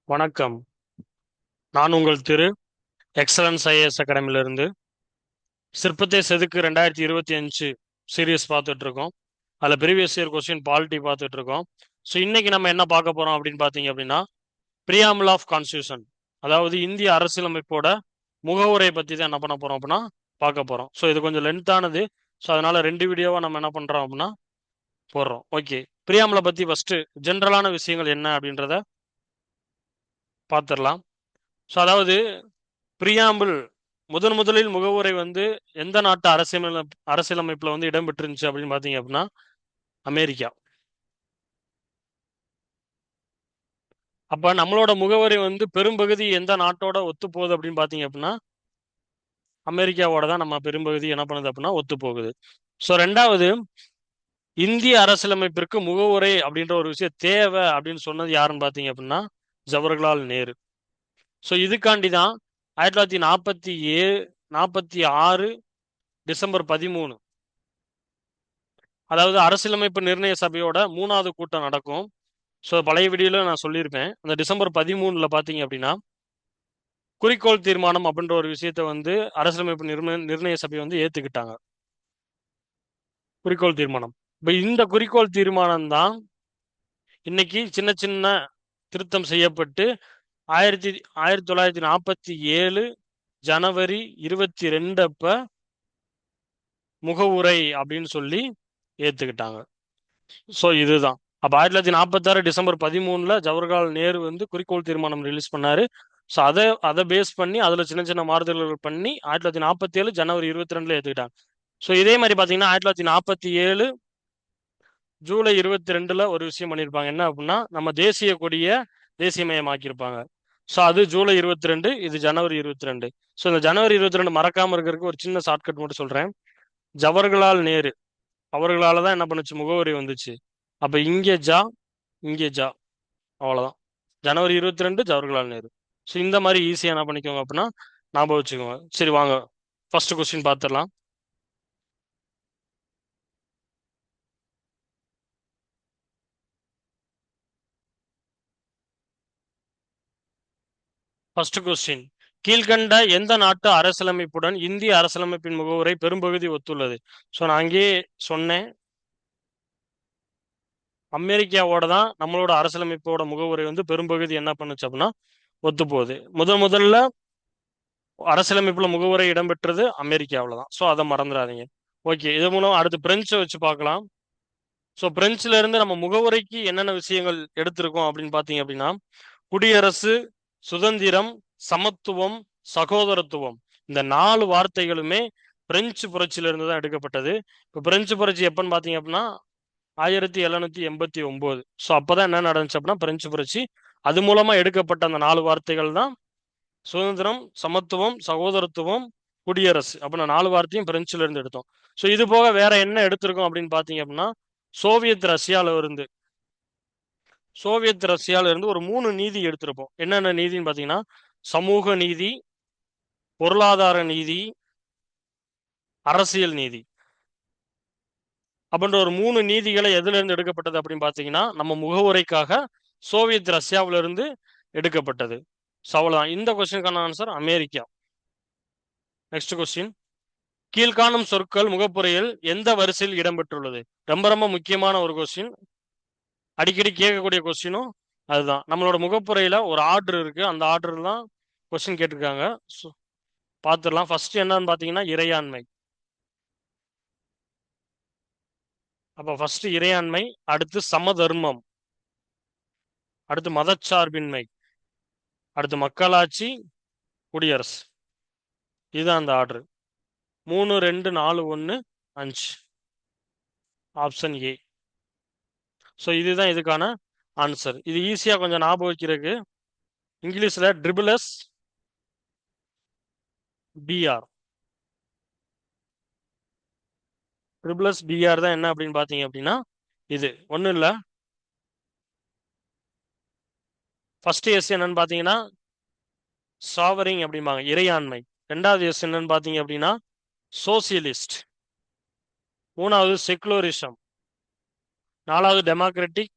வணக்கம். நான் உங்கள் திரு எக்ஸலன்ஸ் ஐஏஎஸ் அகாடமிலிருந்து சிற்பத்தை செதுக்கு 2025 சீரியஸ் பார்த்துட்டு இருக்கோம். அதில் ப்ரீவியஸ் இயர் கொஸ்டின் பாலிட்டி பார்த்துட்டு இருக்கோம். ஸோ இன்னைக்கு நம்ம என்ன பார்க்க போறோம் அப்படின்னு பார்த்தீங்க அப்படின்னா பிரியாம்பிள் ஆஃப் கான்ஸ்டியூஷன், அதாவது இந்திய அரசியலமைப்போட முகவுரை பற்றி தான் என்ன பண்ண போறோம் அப்படின்னா பார்க்க போறோம். ஸோ இது கொஞ்சம் லென்த்தானது. ஸோ அதனால ரெண்டு வீடியோவா நம்ம என்ன பண்றோம் அப்படின்னா போடுறோம். ஓகே, பிரியாம்பிளை பத்தி ஃபர்ஸ்ட் ஜென்ரலான விஷயங்கள் என்ன அப்படின்றத பார்த்துடலாம். ஸோ அதாவது பிரியாம்பிள் முதலில் முகவுரை எந்த நாட்டு அரசியலமைப்புல இடம்பெற்றிருந்துச்சு அப்படின்னு பாத்தீங்க அப்படின்னா அமெரிக்கா. அப்ப நம்மளோட முகவரி பெரும்பகுதி எந்த நாட்டோட ஒத்து போகுது அப்படின்னு பாத்தீங்க அப்படின்னா அமெரிக்காவோட தான் நம்ம பெரும்பகுதி என்ன பண்ணுது அப்படின்னா ஒத்து போகுது. ஸோ ரெண்டாவது, இந்திய அரசியலமைப்பிற்கு முகவுரை அப்படின்ற ஒரு விஷயம் தேவை அப்படின்னு சொன்னது யாருன்னு பாத்தீங்க அப்படின்னா ஜவஹர்லால் நேரு. ஸோ இதுக்காண்டி தான் 1946 டிசம்பர் 13, அதாவது அரசியலமைப்பு நிர்ணய சபையோட 3வது கூட்டம் நடக்கும். ஸோ பழைய வீடியோல நான் சொல்லியிருப்பேன். அந்த டிசம்பர் 13 பார்த்தீங்க அப்படின்னா குறிக்கோள் தீர்மானம் அப்படின்ற ஒரு விஷயத்த அரசியலமைப்பு நிர்ணய சபை ஏத்துக்கிட்டாங்க. குறிக்கோள் தீர்மானம். இப்போ இந்த குறிக்கோள் தீர்மானம் தான் இன்னைக்கு சின்ன சின்ன திருத்தம் செய்யப்பட்டு 1947 ஜனவரி 22 அப்ப முகவுரை அப்படின்னு சொல்லி ஏத்துக்கிட்டாங்க. ஸோ இதுதான். அப்ப 1946 டிசம்பர் 13 ஜவஹர்லால் நேரு குறிக்கோள் தீர்மானம் ரிலீஸ் பண்ணாரு. ஸோ அதை பேஸ் பண்ணி அதுல சின்ன சின்ன மாறுதல்கள் பண்ணி 1947 ஜனவரி 22 ஏத்துக்கிட்டாங்க. ஸோ இதே மாதிரி பாத்தீங்கன்னா 1947 ஜூலை 22 ஒரு விஷயம் பண்ணியிருப்பாங்க. என்ன அப்படின்னா நம்ம தேசிய கொடியை தேசியமயமாக்கியிருப்பாங்க. ஸோ அது ஜூலை 22, இது ஜனவரி 22. ஸோ இந்த ஜனவரி 22 மறக்காம இருக்கிறதுக்கு ஒரு சின்ன ஷார்ட்கட் மட்டும் சொல்றேன். ஜவஹர்லால் நேரு அவர்களால தான் என்ன பண்ணுச்சு, முகவரி வந்துச்சு. அப்ப இங்கே ஜா அவ்வளவுதான். ஜனவரி 22 ஜவஹர்லால் நேரு. ஸோ இந்த மாதிரி ஈஸியா என்ன பண்ணிக்கோங்க அப்படின்னா ஞாபகம் வச்சுக்கோங்க. சரி வாங்க ஃபர்ஸ்ட் கொஸ்டின் பார்த்துடலாம். ஃபர்ஸ்ட் கொஸ்டின், கீழ்கண்ட எந்த நாட்டு அரசியலமைப்புடன் இந்திய அரசியலமைப்பின் முகவுரை பெரும்பகுதி ஒத்துள்ளது? ஸோ நான் அங்கேயே சொன்னேன், அமெரிக்காவோட தான் நம்மளோட அரசியலமைப்போட முகவுரை பெரும்பகுதி என்ன பண்ணுச்சு அப்படின்னா ஒத்து போகுது. முதல்ல அரசியலமைப்புல முகவுரை இடம்பெற்றது அமெரிக்காவில் தான். ஸோ அதை மறந்துடாதீங்க. ஓகே, இது மூலம் அடுத்து பிரெஞ்சை வச்சு பார்க்கலாம். ஸோ பிரெஞ்சுல இருந்து நம்ம முகவுரைக்கு என்னென்ன விஷயங்கள் எடுத்திருக்கோம் அப்படின்னு பார்த்தீங்க அப்படின்னா குடியரசு, சுதந்திரம், சமத்துவம், சகோதரத்துவம், இந்த 4 வார்த்தைகளுமே பிரெஞ்சு புரட்சியில இருந்து தான் எடுக்கப்பட்டது. இப்போ பிரெஞ்சு புரட்சி எப்பன்னு பார்த்தீங்க அப்படின்னா 1789. ஸோ அப்பதான் என்ன நடந்துச்சு அப்படின்னா பிரெஞ்சு புரட்சி. அது மூலமா எடுக்கப்பட்ட அந்த 4 வார்த்தைகள் தான் சுதந்திரம், சமத்துவம், சகோதரத்துவம், குடியரசு. அப்ப நான் 4 வார்த்தையும் பிரெஞ்சுல இருந்து எடுத்தோம். ஸோ இது போக வேற என்ன எடுத்திருக்கோம் அப்படின்னு பாத்தீங்க அப்படின்னா சோவியத் ரஷ்யால இருந்து ஒரு 3 நீதி எடுத்திருப்போம். என்னென்ன நீதின்னு பாத்தீங்கன்னா சமூக நீதி, பொருளாதார நீதி, அரசியல் நீதி அப்படின்ற ஒரு 3 நீதிகளை எதுல இருந்து எடுக்கப்பட்டது அப்படின்னு பாத்தீங்கன்னா நம்ம முகவுரைக்காக சோவியத் ரஷ்யாவில இருந்து எடுக்கப்பட்டது. அவ்வளவுதான். இந்த கொஸ்டினுக்கான ஆன்சர் அமெரிக்கா. நெக்ஸ்ட் கொஸ்டின், கீழ்காணும் சொற்கள் முகப்புரையில் எந்த வரிசையில் இடம்பெற்றுள்ளது? ரொம்ப ரொம்ப முக்கியமான ஒரு கொஸ்டின், அடிக்கடி கேட்கக்கூடிய கொஸ்டினும் அதுதான். நம்மளோட முகப்புரையில ஒரு ஆர்டர் இருக்கு, அந்த ஆர்டர் தான் கொஸ்டின் கேட்டிருக்காங்க. பார்த்துடலாம். ஃபர்ஸ்ட் என்னன்னு பாத்தீங்கன்னா இறையாண்மை. அப்ப ஃபர்ஸ்ட் இறையாண்மை, அடுத்து சமதர்மம், அடுத்து மதச்சார்பின்மை, அடுத்து மக்களாட்சி, குடியரசு. இதுதான் அந்த ஆர்டர். 3 2 4 1 5, option A. ஸோ இதுதான் இதுக்கான ஆன்சர். இது ஈஸியா கொஞ்சம் ஞாபகம் வைக்கிறதுக்கு இங்கிலீஷ்ல ட்ரிபிள் பிஆர் பிஆர் தான் என்ன அப்படின்னு பாத்தீங்க அப்படின்னா இது ஒன்றும் இல்லை. ஃபர்ஸ்ட் எஸ் என்னன்னு பாத்தீங்கன்னா சாவரிங் அப்படிம்பாங்க, இறையாண்மை. ரெண்டாவது எஸ் என்னன்னு பாத்தீங்க அப்படின்னா சோசியலிஸ்ட். மூணாவது செக்குலரிசம். நாலாவது டெமோக்ராட்டிக்.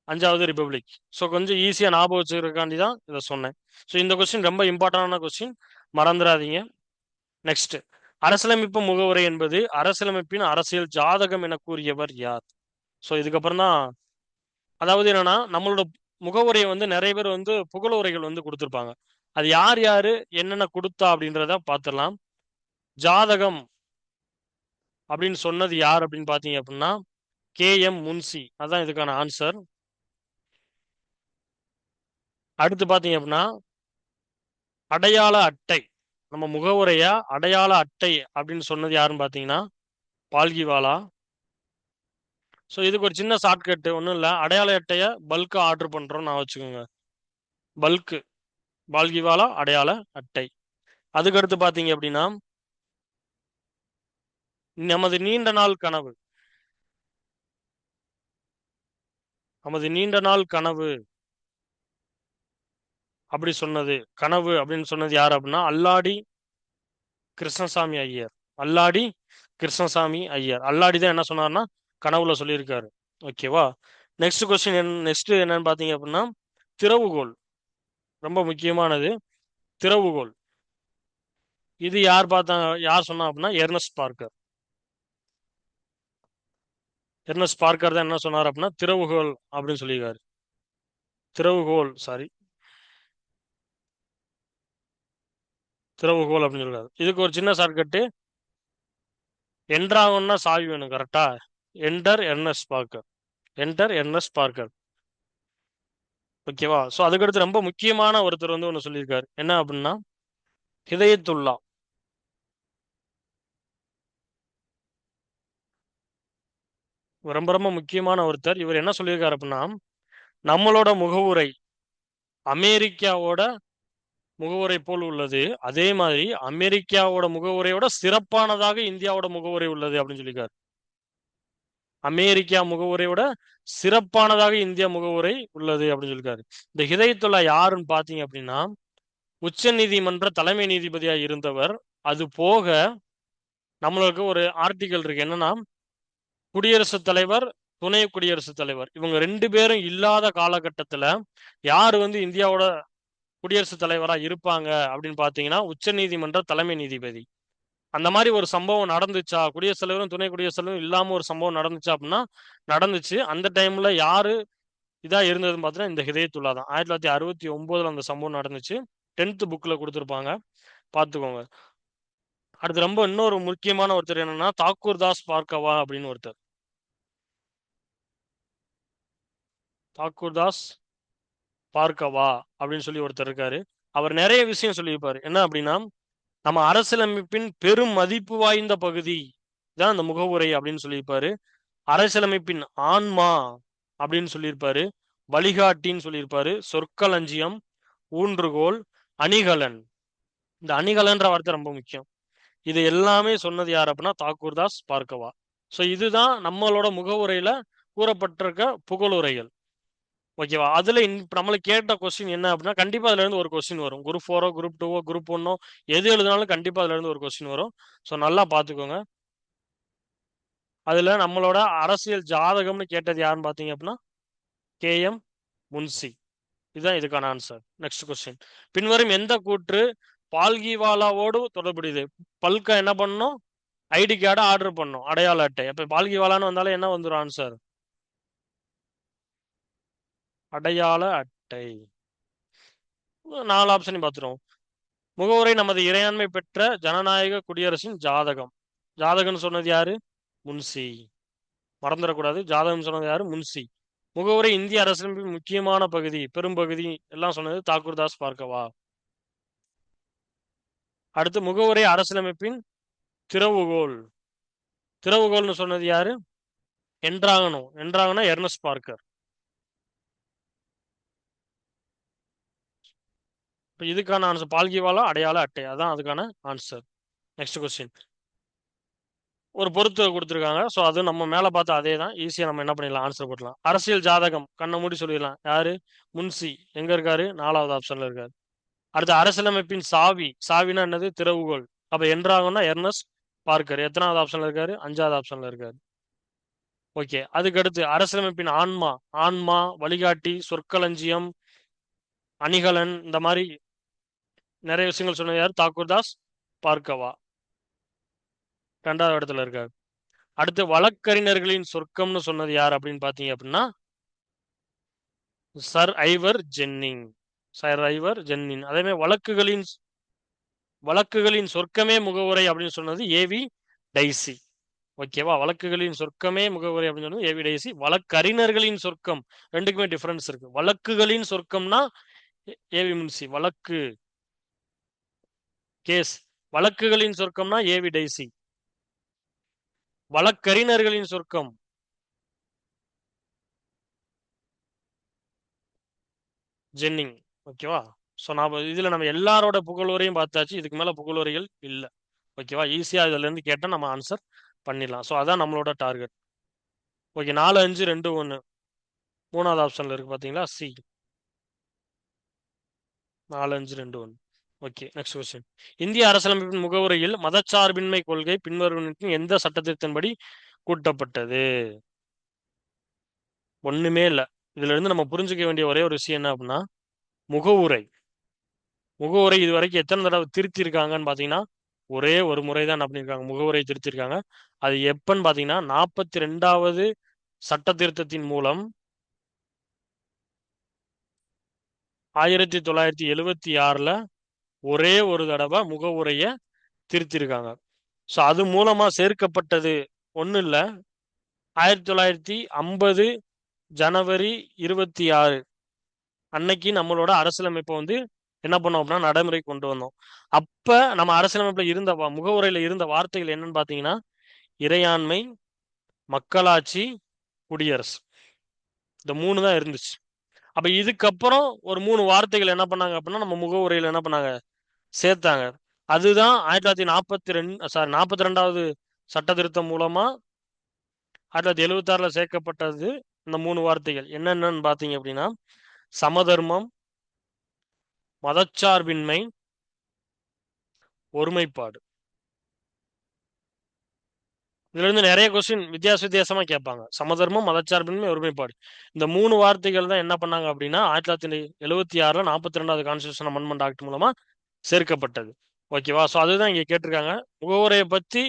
அஞ்சாவது ரிபப்ளிக். ஸோ கொஞ்சம் ஈஸியாக ஞாபகம் வச்சுக்கிறதுக்காண்டி தான் இதை சொன்னேன். ஸோ இந்த கொஸ்டின் ரொம்ப இம்பார்ட்டண்டான கொஸ்டின், மறந்துடாதீங்க. நெக்ஸ்ட், அரசியலமைப்பு முகவுரை என்பது அரசியலமைப்பின் அரசியல் ஜாதகம் என கூறியவர் யார்? ஸோ இதுக்கப்புறம் தான், அதாவது என்னன்னா நம்மளோட முகவுரையை வந்து நிறைய பேர் வந்து புகழுரைகள் வந்து கொடுத்துருப்பாங்க. அது யார் யாரு என்னென்ன கொடுத்தா அப்படின்றத பார்த்துடலாம். ஜாதகம் அப்படின்னு சொன்னது யார் அப்படின்னு பார்த்தீங்க அப்படின்னா KM முன்சி. அதான் இதுக்கான ஆன்சர். அடுத்து பார்த்தீங்க அப்படின்னா அடையாள அட்டை, நம்ம முகவுரையா அடையாள அட்டை அப்படின்னு சொன்னது யாருன்னு பார்த்தீங்கன்னா பால்கிவாலா. ஸோ இதுக்கு ஒரு சின்ன ஷார்ட்கட் ஒன்றும் இல்லை, அடையாள அட்டையை பல்காக ஆர்டர் பண்ணுறோம் நான் வச்சுக்கோங்க, பல்க்கு பால்கிவாலா அடையாள அட்டை. அதுக்கடுத்து பார்த்தீங்க அப்படின்னா நமது நீண்ட நாள் கனவு, நமது நீண்ட நாள் கனவு அப்படி சொன்னது, கனவு அப்படின்னு சொன்னது யார் அப்படின்னா அல்லாடி கிருஷ்ணசாமி ஐயர். அல்லாடி கிருஷ்ணசாமி ஐயர். அல்லாடி தான் என்ன சொன்னார்னா கனவுல சொல்லியிருக்காரு. ஓகேவா? நெக்ஸ்ட் கொஸ்டின் நெக்ஸ்ட் என்னன்னு பார்த்தீங்க அப்படின்னா திறவுகோல், ரொம்ப முக்கியமானது. திறவுகோல் இது யார் பார்த்தாங்க, யார் சொன்னா அப்படின்னா எர்னஸ்ட் பார்க்கர். எர்னஸ்ட் பார்க்கர் தான் என்ன சொன்னார் அப்படின்னா திறவுகோல் அப்படின்னு சொல்லியிருக்காரு. திறவுகோல், சாரி, திறவுகோல் அப்படின்னு சொல்லியிருக்காரு. இதுக்கு ஒரு சின்ன ஷார்ட்கட்டு, என்ட்ராகணும்னா சாவி வேணும், கரெக்டா? Enter Ernest Parker, enter Ernest Parker. ஓகேவா? ஸோ அதுக்கடுத்து ரொம்ப முக்கியமான ஒருத்தர் வந்து ஒன்று சொல்லியிருக்காரு, என்ன அப்படின்னா ஹிதயத்துல்லா. ரொம்ப ரொம்ப முக்கியமான ஒருத்தர். இவர் என்ன சொல்லியிருக்காரு அப்படின்னா நம்மளோட முகவுரை அமெரிக்காவோட முகவுரை போல் உள்ளது, அதே மாதிரி அமெரிக்காவோட முகவுரையோட சிறப்பானதாக இந்தியாவோட முகவுரை உள்ளது அப்படின்னு சொல்லியிருக்காரு. அமெரிக்கா முகவுரையோட சிறப்பானதாக இந்தியா முகவுரை உள்ளது அப்படின்னு சொல்லியிருக்காரு. இந்த ஹிதயத்துல்லா யாருன்னு பார்த்தீங்க அப்படின்னா உச்ச நீதிமன்ற தலைமை நீதிபதியா இருந்தவர். அது போக நம்மளுக்கு ஒரு ஆர்டிகல் இருக்கு, என்னன்னா குடியரசுத் தலைவர், துணை குடியரசுத் தலைவர், இவங்க ரெண்டு பேரும் இல்லாத காலகட்டத்துல யார் வந்து இந்தியாவோட குடியரசுத் தலைவரா இருப்பாங்க அப்படின்னு பாத்தீங்கன்னா உச்ச நீதிமன்ற தலைமை நீதிபதி. அந்த மாதிரி ஒரு சம்பவம் நடந்துச்சா, குடியரசுத் தலைவரும் துணை குடியரசுத் தலைவரும் இல்லாம ஒரு சம்பவம் நடந்துச்சா அப்படின்னா நடந்துச்சு. அந்த டைம்ல யாரு இதா இருந்ததுன்னு பார்த்தீங்கன்னா இந்த ஹிதயத்துல்லா தான். 1969 அந்த சம்பவம் நடந்துச்சு. 10th புக்ல கொடுத்துருப்பாங்க, பார்த்துக்கோங்க. அடுத்து ரொம்ப இன்னொரு முக்கியமான ஒருத்தர் என்னன்னா தாக்கூர் தாஸ் பார்கவா அப்படின்னு ஒருத்தர். தாக்கூர் தாஸ் பார்கவா அப்படின்னு சொல்லி ஒருத்தர் இருக்காரு. அவர் நிறைய விஷயம் சொல்லியிருப்பாரு. என்ன அப்படின்னா நம்ம அரசியலமைப்பின் பெரும் மதிப்பு வாய்ந்த பகுதி தான் அந்த முகவுரை அப்படின்னு சொல்லியிருப்பாரு. அரசியலமைப்பின் ஆன்மா அப்படின்னு சொல்லியிருப்பாரு. வழிகாட்டின்னு சொல்லியிருப்பாரு. சொற்களஞ்சியம், ஊன்றுகோல், அணிகலன். இந்த அணிகலன்ற வார்த்தை ரொம்ப முக்கியம். இது எல்லாமே சொன்னது யார் அப்படின்னா தாக்கூர் தாஸ் பார்கவா. ஸோ இதுதான் நம்மளோட முகவுரையில கூறப்பட்டிருக்க புகழுரைகள். ஓகேவா? அதுல நம்மளுக்கு கேட்ட கொஸ்டின் என்ன அப்படின்னா கண்டிப்பா அதுல இருந்து ஒரு கொஸ்டின் வரும். குரூப் 4ஓ குரூப் 2ஓ குரூப் 1ஓ எது எழுதினாலும் கண்டிப்பா அதுல இருந்து ஒரு கொஸ்டின் வரும். ஸோ நல்லா பாத்துக்கோங்க. அதுல நம்மளோட அரசியல் ஜாதகம்னு கேட்டது யாருன்னு பாத்தீங்க அப்படின்னா KM முன்சி. இதுதான் இதுக்கான ஆன்சர். நெக்ஸ்ட் கொஸ்டின், பின்வரும் எந்த கூற்று பால்கிவாலாவோடு தொடர்புடையது? பல்கா என்ன பண்ணணும், ஐடி கார்டை ஆர்டர் பண்ணணும், அடையாள அட்டை. அப்ப பால்கிவாலான்னு வந்தாலும் என்ன வந்துடும் ஆன்சர், அடையாள அட்டை. 4 ஆப்ஷனையும் பார்த்துருவோம். முகவுரை நமது இறையாண்மை பெற்ற ஜனநாயக குடியரசின் ஜாதகம். ஜாதகம்னு சொன்னது யாரு, முன்சி. மறந்துடக்கூடாது, ஜாதகம் சொன்னது யாரு, முன்சி. முகவுரை இந்திய அரசியலமைப்பின் முக்கியமான பகுதி, பெரும்பகுதி எல்லாம் சொன்னது தாக்கூர் தாஸ் பார்கவா. அடுத்து முகவுரை அரசியலமைப்பின் திறவுகோல். திறவுகோல்னு சொன்னது யாரு, என்ட்ராகணும். என்ட்ராகனா எர்னஸ்ட் பார்க்கர். இதுக்கான ஆன்சர் பால்கிவாலா அடையாள அட்டை, அதான் அதுக்கான ஆன்சர். நெக்ஸ்ட் கொஸ்டின், ஒரு பொறுத்து கொடுத்துருக்காங்க. ஸோ அது நம்ம மேலே பார்த்து அதே தான், ஈஸியாக நம்ம என்ன பண்ணிடலாம், ஆன்சர் போட்டலாம். அரசியல் ஜாதகம் கண்ணை மூடி சொல்லிடலாம். யாரு, முன்சி. எங்க இருக்காரு, 4வது ஆப்ஷன்ல இருக்காரு. அடுத்து அரசியலமைப்பின் சாவி. சாவினா என்னது, திறவுகோல். அப்ப என்றாகும்னா எர்னஸ்ட் பார்க்கர். எத்தனாவது ஆப்ஷன்ல இருக்காரு, 5வது ஆப்ஷன்ல இருக்காரு. ஓகே. அதுக்கடுத்து அரசியலமைப்பின் ஆன்மா. ஆன்மா, வழிகாட்டி, சொற்களஞ்சியம், அணிகலன், இந்த மாதிரி நிறைய விஷயங்கள் சொன்னது யார்? தாக்கூர்தாஸ் பார்க்கவா. 2வது இடத்துல இருக்காரு. அடுத்து வழக்கறிஞர்களின் சொர்க்கம்னு சொன்னது யார் அப்படின்னு பாத்தீங்க அப்படின்னா சர் ஐவர் ஜென்னிங். சர் ஐவர் ஜென்னிங். அதே மாதிரி வழக்குகளின் சொர்க்கமே முகவுரை அப்படின்னு சொன்னது ஏவி டைசி. ஓகேவா? வழக்குகளின் சொர்க்கமே முகவுரை அப்படின்னு சொன்னது ஏவி டைசி. வழக்கறிஞர்களின் சொர்க்கம், ரெண்டுக்குமே டிஃபரன்ஸ் இருக்கு. வழக்குகளின் சொர்க்கம்னா ஏவி முன்சி. வழக்கு கேஸ். வழக்குகளின் சொர்க்கம்னா ஏவி டைசி. வழக்கறிஞர்களின் சொர்க்கம் ஜென்னிங். ஓகேவா? ஸோ நான் இதுல நம்ம எல்லாரோட புகழுரையும் பார்த்தாச்சு. இதுக்கு மேல புகழுரைகள் இல்லை. ஓகேவா? ஈஸியா இதுல இருந்து கேட்டா நம்ம ஆன்சர் பண்ணிடலாம். ஸோ அதான் நம்மளோட டார்கெட். ஓகே. 4, 5, 2, 1. 3வது ஆப்ஷன்ல இருக்கு பாத்தீங்களா? சி. 4, 5, 2, 1. ஓகே. Next question. இந்திய அரசியலமைப்பின் முகவுரையில் மதச்சார்பின்மை கொள்கை பின்வருவனவற்றின் எந்த சட்டத்திட்டத்தின்படி கூட்டப்பட்டது? ஒண்ணுமே இல்ல. இதுல இருந்து நம்ம புரிஞ்சுக்க வேண்டிய ஒரே ஒரு விஷயம் என்ன அப்படின்னா, முகவுரை. முகவுரை இது வரைக்கும் எத்தனை தடவை திருத்தி இருக்காங்கன்னு பாத்தீங்கன்னா ஒரே ஒரு முறை தான் என்ன பண்ணியிருக்காங்க, முகவுரை திருத்திருக்காங்க. அது எப்பன்னு பாத்தீங்கன்னா 42வது சட்ட திருத்தத்தின் மூலம் 1976ல ஒரே ஒரு தடவை முகவுரைய திருத்திருக்காங்க. ஸோ அது மூலமா சேர்க்கப்பட்டது ஒன்றும் இல்லை. 1950 ஜனவரி 26 அன்னைக்கு நம்மளோட அரசியலமைப்பை வந்து என்ன பண்ணோம் அப்படின்னா நடைமுறை கொண்டு வந்தோம். அப்ப நம்ம அரசியலமைப்புல இருந்த முகவுரையில இருந்த வார்த்தைகள் என்னன்னு பாத்தீங்கன்னா இறையாண்மை, மக்களாட்சி, குடியரசு. இந்த 3 தான் இருந்துச்சு. அப்ப இதுக்கப்புறம் ஒரு 3 வார்த்தைகள் என்ன பண்ணாங்க அப்படின்னா நம்ம முகவுரையில என்ன பண்ணாங்க, சேர்த்தாங்க. அதுதான் 1942 சட்ட திருத்தம் மூலமா 1976ல சேர்க்கப்பட்டது. இந்த 3 வார்த்தைகள் என்னென்னு பாத்தீங்க அப்படின்னா சமதர்மம், மதச்சார்பின்மை, ஒருமைப்பாடு. இதுல இருந்து நிறைய கொஸ்டின் வித்தியாசமா கேட்பாங்க. சமதர்மம், மதச்சார்பின்மை, ஒருமைப்பாடு. இந்த 3 வார்த்தைகள் தான் என்ன பண்ணாங்க அப்படின்னா 1976ல 42வது கான்ஸ்டியூஷன் அமெண்ட்மெண்ட் ஆக்ட் மூலமா சேர்க்கப்பட்டது. ஓகேவா? ஸோ அதுதான் இங்க கேட்டிருக்காங்க. முகவுரையை பத்தி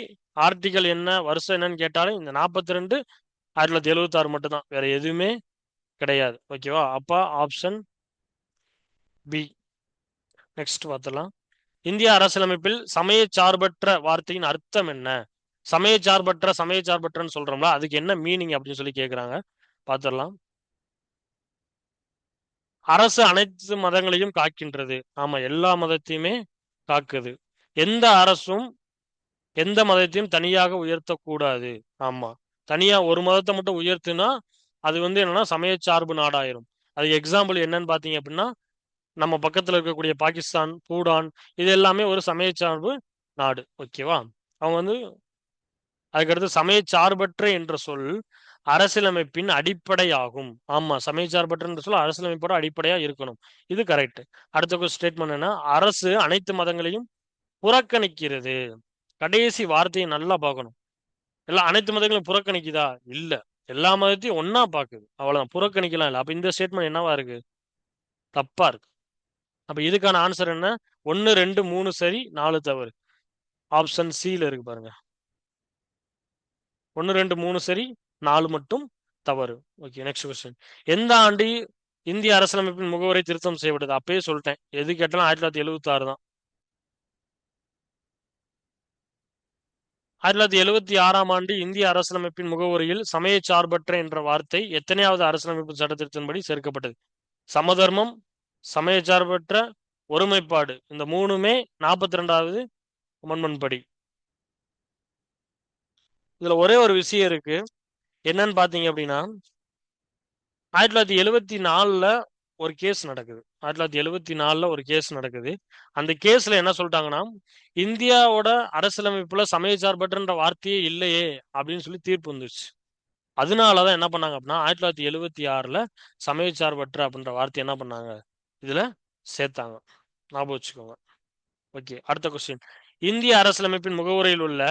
ஆர்டிகல் என்ன, வருஷம் என்னன்னு கேட்டாலும் இந்த 42 1976 மட்டும் தான், வேற எதுவுமே கிடையாது. ஓகேவா? அப்ப ஆப்ஷன் பி. நெக்ஸ்ட் பார்த்தலாம். இந்திய அரசியலமைப்பில் சமய சார்பற்ற வார்த்தையின் அர்த்தம் என்ன? சமய சார்பற்றன்னு சொல்றோம்ல, அதுக்கு என்ன மீனிங் அப்படின்னு சொல்லி கேக்குறாங்க. பார்த்துடலாம். அரசு அனைத்து மதங்களையும் காக்கின்றது. ஆமா, எல்லா மதத்தையுமே காக்குது. எந்த அரசும் எந்த மதத்தையும் தனியாக உயர்த்தக்கூடாது. ஆமா, தனியா ஒரு மதத்தை மட்டும் உயர்த்துனா அது வந்து என்னன்னா சமய சார்பு நாடாயிரும். அதுக்கு எக்ஸாம்பிள் என்னன்னு பாத்தீங்க அப்படின்னா நம்ம பக்கத்துல இருக்கக்கூடிய பாகிஸ்தான், பூடான், இது எல்லாமே ஒரு சமய சார்பு நாடு. ஓகேவா? அவங்க வந்து அதுக்கடுத்து சமய சார்பற்ற என்ற சொல் அரசியலமைப்பின் அடிப்படையாகும். ஆமா, சமய சார்பற்ற என்ற சொல் அரசியலமைப்போட அடிப்படையா இருக்கணும். இது கரெக்ட். அடுத்த ஸ்டேட்மெண்ட் என்ன, அரசு அனைத்து மதங்களையும் புறக்கணிக்கிறது. கடைசி வார்த்தையை நல்லா பார்க்கணும். எல்லாம் அனைத்து மதங்களையும் புறக்கணிக்குதா? இல்ல, எல்லா மதத்தையும் ஒன்னா பாக்குது. அவ்வளவுதான், புறக்கணிக்கலாம் இல்ல. அப்ப இந்த ஸ்டேட்மெண்ட் என்னவா இருக்கு? தப்பா இருக்கு. அப்ப இதுக்கான ஆன்சர் என்ன? 1, 2, 3 சரி, 4 தவறு. ஆப்ஷன் சில இருக்கு பாருங்க. 1, 2, 3 சரி, 4 மட்டும் தவறு. ஓகே. Next question. எந்த ஆண்டு இந்திய அரசியலமைப்பின் முகவரை திருத்தம் செய்யப்பட்டது? அப்பயே சொல்லிட்டேன், எது கேட்டாலும் 1976 தான். 1976ஆம் ஆண்டு இந்திய அரசியலமைப்பின் முகவரியில் சமய சார்பற்ற என்ற வார்த்தை எத்தனையாவது அரசியலமைப்பு சட்ட திருத்தத்தின்படி சேர்க்கப்பட்டது? சமதர்மம், சமய சார்பற்ற, ஒருமைப்பாடு, இந்த 3மே 42வது அமெண்ட்மெண்ட் படி. இதுல ஒரே ஒரு விஷயம் இருக்கு. என்னன்னு பாத்தீங்க அப்படின்னா 1974ல ஒரு கேஸ் நடக்குது. 1974ல ஒரு கேஸ் நடக்குது. அந்த கேஸ்ல என்ன சொல்லிட்டாங்கன்னா இந்தியாவோட அரசியலமைப்புல சமய சார்பற்றன்ற வார்த்தையே இல்லையே அப்படின்னு சொல்லி தீர்ப்பு வந்துச்சு. அதனாலதான் என்ன பண்ணாங்க அப்படின்னா 1976ல சமய சார்பற்ற அப்படின்ற வார்த்தை என்ன பண்ணாங்க, இதுல சேர்த்தாங்க. ஞாபகம் வச்சுக்கோங்க. ஓகே. அடுத்த கொஸ்டின். இந்திய அரசியலமைப்பின் முகவுரையில் உள்ள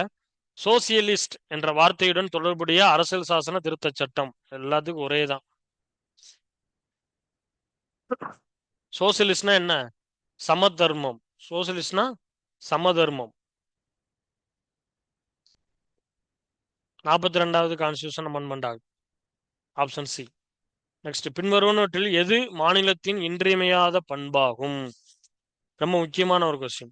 சோசியலிஸ்ட் என்ற வார்த்தையுடன் தொடர்புடைய அரசியல் சாசன திருத்த சட்டம். எல்லாத்துக்கும் ஒரே தான். சோசியலிஸ்ட்னா என்ன? சமதர்மம். சோசியலிஸ்ட்னா சமதர்மம். 42வது கான்ஸ்டியூஷன் அமெண்ட்மெண்ட் ஆகும். Option C. நெக்ஸ்ட், பின்வருவனவற்றில் எது மாநிலத்தின் இன்றியமையாத பண்பாகும்? ரொம்ப முக்கியமான ஒரு கொஸ்டின்.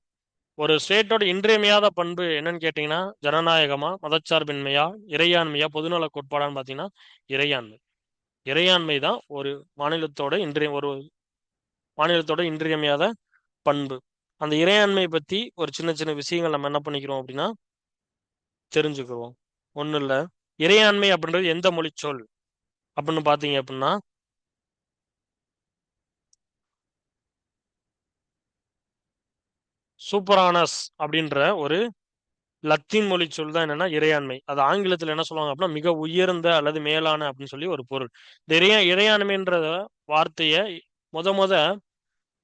ஒரு ஸ்டேட்டோட இன்றியமையாத பண்பு என்னன்னு கேட்டீங்கன்னா, ஜனநாயகமா, மதச்சார்பின்மையா, இறையாண்மையா, பொதுநல கோட்பாடான்னு பாத்தீங்கன்னா இறையாண்மை. இறையாண்மை தான் ஒரு மாநிலத்தோட இன்றியமையாத பண்பு. அந்த இறையாண்மை பத்தி ஒரு சின்ன சின்ன விஷயங்கள் நம்ம என்ன பண்ணிக்கிறோம் அப்படின்னா தெரிஞ்சுக்கிறோம். ஒன்றும் இல்லை. இறையாண்மை அப்படின்றது எந்த மொழிச்சொல் அப்படின்னு பார்த்தீங்க அப்படின்னா சூப்பரானஸ் அப்படின்ற ஒரு லத்தீன் மொழி சொல் தான் என்னன்னா இறையாண்மை. அது ஆங்கிலத்தில் என்ன சொல்லுவாங்க அப்படின்னா மிக உயர்ந்த அல்லது மேலான அப்படின்னு சொல்லி ஒரு பொருள். இந்த இறையாண்மைன்ற வார்த்தையை முத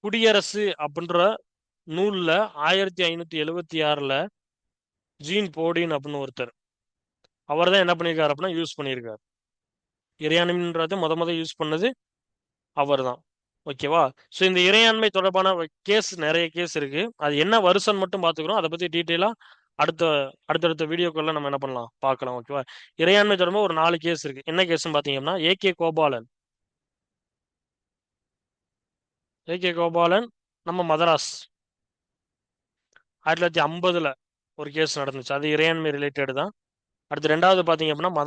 குடியரசு அப்படின்ற நூல்ல 1576ல ஜீன் போடின் அப்படின்னு ஒருத்தர், அவர் தான் என்ன பண்ணியிருக்காரு அப்படின்னா யூஸ் பண்ணியிருக்காரு. இறையாண்மைன்றதை முத யூஸ் பண்ணது அவர் தான். ஓகேவா? ஸோ இந்த இறையாண்மை தொடர்பான நிறைய கேஸ் இருக்கு. அது என்ன வருஷம் மட்டும் பார்த்துக்கிறோம். அதை பத்தி டீட்டெயிலா அடுத்த அடுத்தடுத்த வீடியோக்குள்ள நம்ம என்ன பண்ணலாம் பார்க்கலாம். ஓகேவா? இறையாண்மை தொடர்பாக ஒரு 4 கேஸ் இருக்கு. என்ன கேஸ்ன்னு பாத்தீங்கன்னா கோபாலன். கோபாலன் நம்ம மதராஸ் 1950ல ஒரு கேஸ் நடந்துச்சு. அது இறையாண்மை ரிலேட்டட் தான். அடுத்து 2வது பாத்தீங்க அப்படின்னா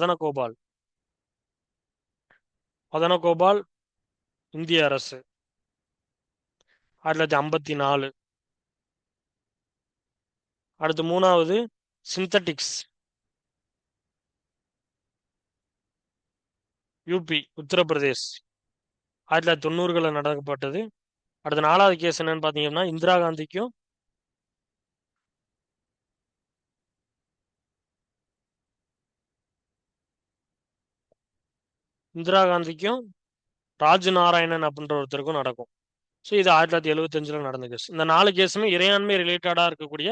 மதனகோபால் இந்திய அரசு 1954. அடுத்து 3வது சிந்தட்டிக்ஸ் யூபி உத்தரப்பிரதேஷ் 1990களில் நடக்கப்பட்டது. அடுத்த 4வது கேஸ் என்னன்னு பாத்தீங்கன்னா இந்திரா காந்திக்கும் ராஜ் நாராயணன் அப்படின்ற ஒருத்தருக்கும் நடக்கும். ஸோ இது 1975ல நடந்த கேஸ். இந்த 4 கேஸுமே இறையாண்மை ரிலேட்டடா இருக்கக்கூடிய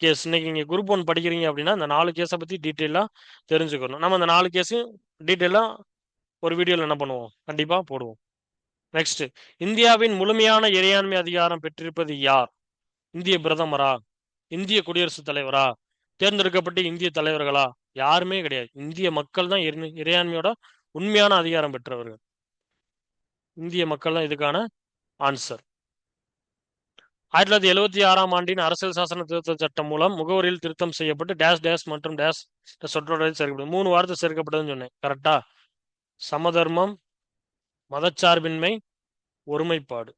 கேஸ். இன்னைக்கு நீங்க குரூப் 1 படிக்கிறீங்க அப்படின்னா இந்த 4 கேஸை பத்தி டீட்டெயிலா தெரிஞ்சுக்கணும். நம்ம இந்த 4 கேஸையும் டீட்டெயிலா ஒரு வீடியோல என்ன பண்ணுவோம், கண்டிப்பா போடுவோம். நெக்ஸ்ட், இந்தியாவின் முழுமையான இறையாண்மை அதிகாரம் பெற்றிருப்பது யார்? இந்திய பிரதமரா, இந்திய குடியரசுத் தலைவரா, தேர்ந்தெடுக்கப்பட்ட இந்திய தலைவர்களா? யாருமே கிடையாது. இந்திய மக்கள் தான் இறையாண்மையோட உண்மையான அதிகாரம் பெற்றவர்கள். இந்திய மக்கள் தான் இதுக்கான ஆன்சர். 1976ஆம் ஆண்டின் அரசியல் சாசன திருத்த சட்டம் மூலம் முகவரியில் திருத்தம் செய்யப்பட்டு டேஷ் டேஷ் மற்றும் டேஷ் சொற்றொடரில் சேர்க்கப்படும். 3 வார்த்தை சேர்க்கப்பட்டதுன்னு சொன்னேன். கரெக்டா? சமதர்மம், மதச்சார்பின்மை, ஒருமைப்பாடு.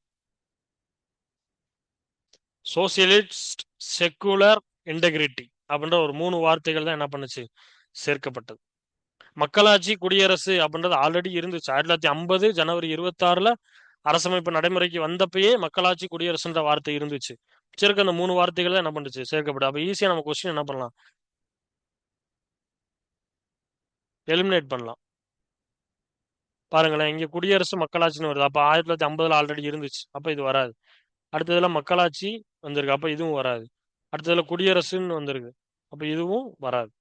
சோசியலிஸ்ட், செக்குலர், இன்டெகிரிட்டி அப்படின்ற ஒரு 3 வார்த்தைகள் தான் என்ன பண்ணுச்சு சேர்க்கப்பட்டது. மக்களாட்சி, குடியரசு அப்படின்றது ஆல்ரெடி இருந்துச்சு. 1950 ஜனவரி 26ல அரசமைப்பு நடைமுறைக்கு வந்தப்பயே மக்களாட்சி, குடியரசுன்ற வார்த்தை இருந்துச்சு. சேர்க்க அந்த 3 வார்த்தைகள் தான் என்ன பண்ணுச்சு சேர்க்கப்படும். அப்ப ஈஸியா நம்ம கொஸ்டின் என்ன பண்ணலாம், எலிமினேட் பண்ணலாம். பாருங்களேன், இங்க குடியரசு மக்களாட்சின்னு வருது. அப்ப 1950ல ஆல்ரெடி இருந்துச்சு. அப்ப இது வராது. அடுத்ததுல மக்களாட்சி வந்திருக்கு. அப்ப இதுவும் வராது. அடுத்ததுல குடியரசுன்னு வந்திருக்கு. அப்ப இதுவும் வராது.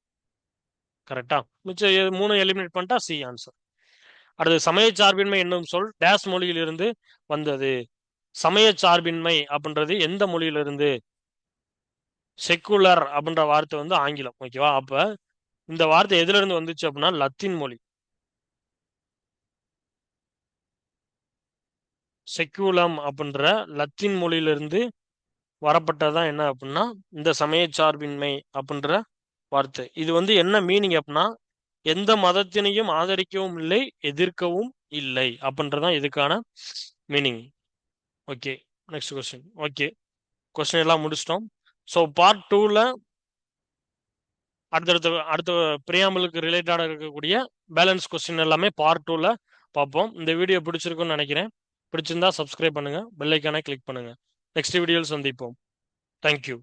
கரெக்டா? மிச்சம் 3 எலிமினேட் பண்ணிட்டா சி ஆன்சர். அடுத்து, சமய சார்பின்மை என்னும் சொல் டேஸ் மொழியிலிருந்து வந்தது. சமய சார்பின்மை அப்படின்றது எந்த மொழியிலிருந்து? செக்குலர் அப்படின்ற வார்த்தை வந்து ஆங்கிலம். ஓகேவா? அப்ப இந்த வார்த்தை எதுல இருந்து வந்துச்சு அப்படின்னா லத்தீன் மொழி. செக்குலம் அப்படின்ற லத்தீன் மொழியிலிருந்து வரப்பட்டதான் என்ன அப்படின்னா இந்த சமய சார்பின்மை அப்படின்ற வார்த்தை. இது வந்து என்ன மீனிங் அப்படின்னா எந்த மதத்தினையும் ஆதரிக்கவும் இல்லை, எதிர்க்கவும் இல்லை அப்படின்றதான் இதுக்கான meaning. Okay, next question. Okay, question எல்லாம் முடிச்சிட்டோம். ஸோ பார்ட் 2ல அடுத்த பிரியாமலுக்கு ரிலேட்டடா இருக்கக்கூடிய பேலன்ஸ் கொஸ்டின் எல்லாமே பார்ட் 2ல பார்ப்போம். இந்த வீடியோ பிடிச்சிருக்குன்னு நினைக்கிறேன். பிடிச்சிருந்தா சப்ஸ்கிரைப் பண்ணுங்க, பெல் ஐக்கானை கிளிக் பண்ணுங்க. நெக்ஸ்ட் வீடியோவில் சந்திப்போம். தேங்க்யூ.